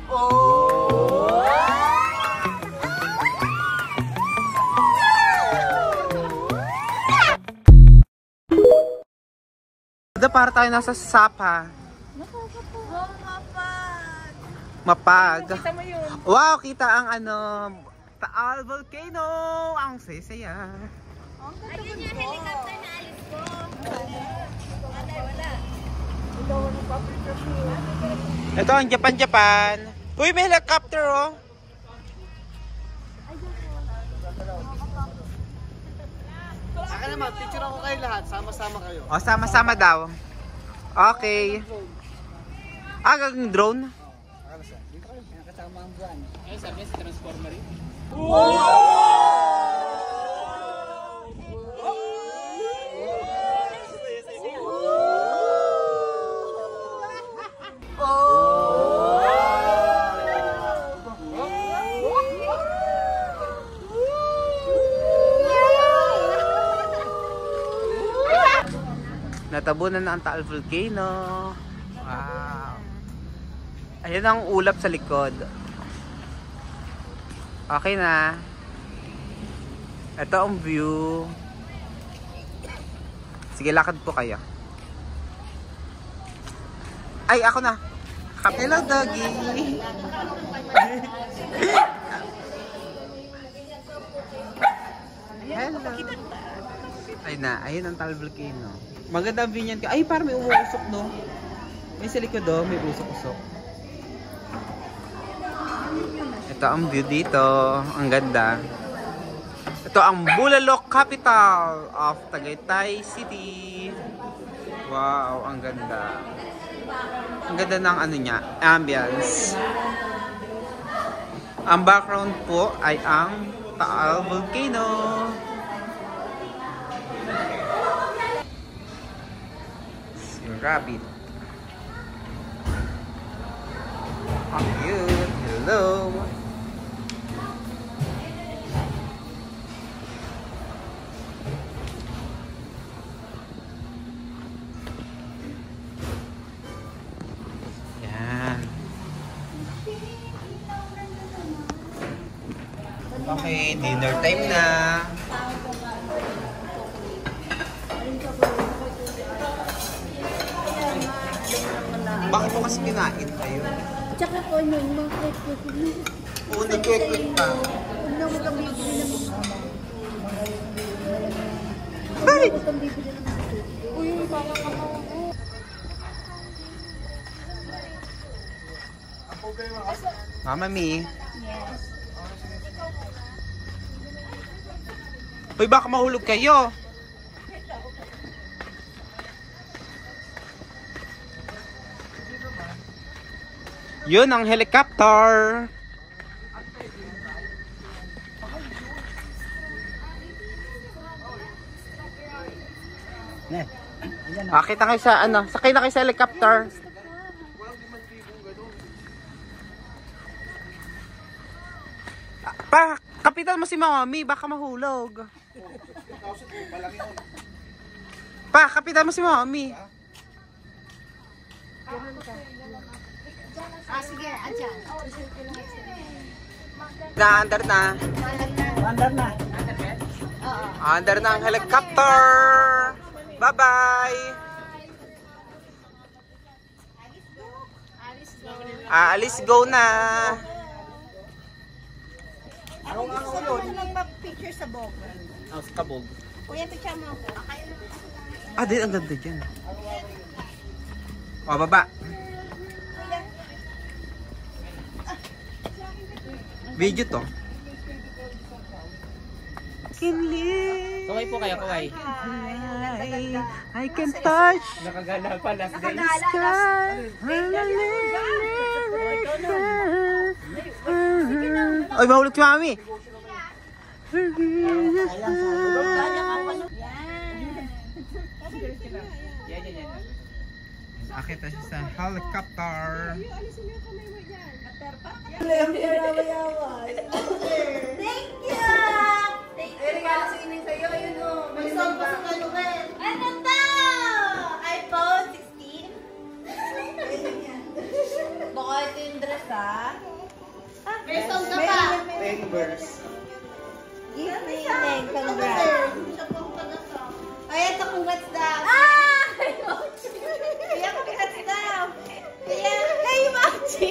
Oh! Para tayo nasa Sapa. Mapag. Kita mo yun. Wow, kita ang ano, Taal Volcano. Ang saya-saya. Ayun yung helicopter na alis ko. Wala. Ito ang Japan. Uy, may helicopter oh. Saka naman, picture ako kayo lahat. Sama-sama kayo. O, sama-sama daw. Okay. Ang drone? Kasama ang buwan. Ay, sabi niya si Transformer yun. Natabunan na ang Taal Volcano. Wow. Ayan ang ulap sa likod. Okay na. Ito ang view. Sige, lakad po kayo. Ay, ako na. Hello, doggy. Hello. Ayun na, ayun ang Taal Volcano. Maganda ang view niyan. Ay, parang may umusok, no? May sa likod, oh. May usok-usok. Ito ang view dito. Ang ganda. Ito ang Bulalok, capital of Tagaytay City. Wow, ang ganda. Ang ganda ng ano niya, ambience. Ang background po ay ang Taal Volcano. Rabbit. How cute. Hello. Yan. Okay, dinner time na. Bakit mo kasi kinain kayo? Tsaka po yung mga kwek-kwek. Oo, nag-kwek-kwek pa. Huwag na huwag kang bibili ng Ay! huwag kang bibili ng uy, baka ka mo. Mama Mi. Yes. Uy, baka mahulog kayo. Yun ang helicopter. Kita kayo sa ano, sakay na kayo sa helicopter. Pa, kapitan mo si Mami, baka mahulog. Pa, kapitan mo si Mami. Sige, andyan. Under na. Andar na. Under na ang helicopter. Bye-bye. Alis go na. Ako nagpa-picture sa bog. Ang kabog. Kuya, picture mo. Ah, din ang ganda dyan. O, baba. Video to. Kaway po kayo, kaway. I can touch Nakagala pa, last day. the sky. Ay, mahulog si Mami. Akita siya sa helicopter. Thank you! Thank you! May song pa sa kalugan. Ano to? iPhone 16? Baka Oh, ito yung dress, ha? May song ka pa. Members. Give me name, congrats. Ay, ito, congrats daw. Ah! Kaya congrats daw. Kaya, hey, Machi!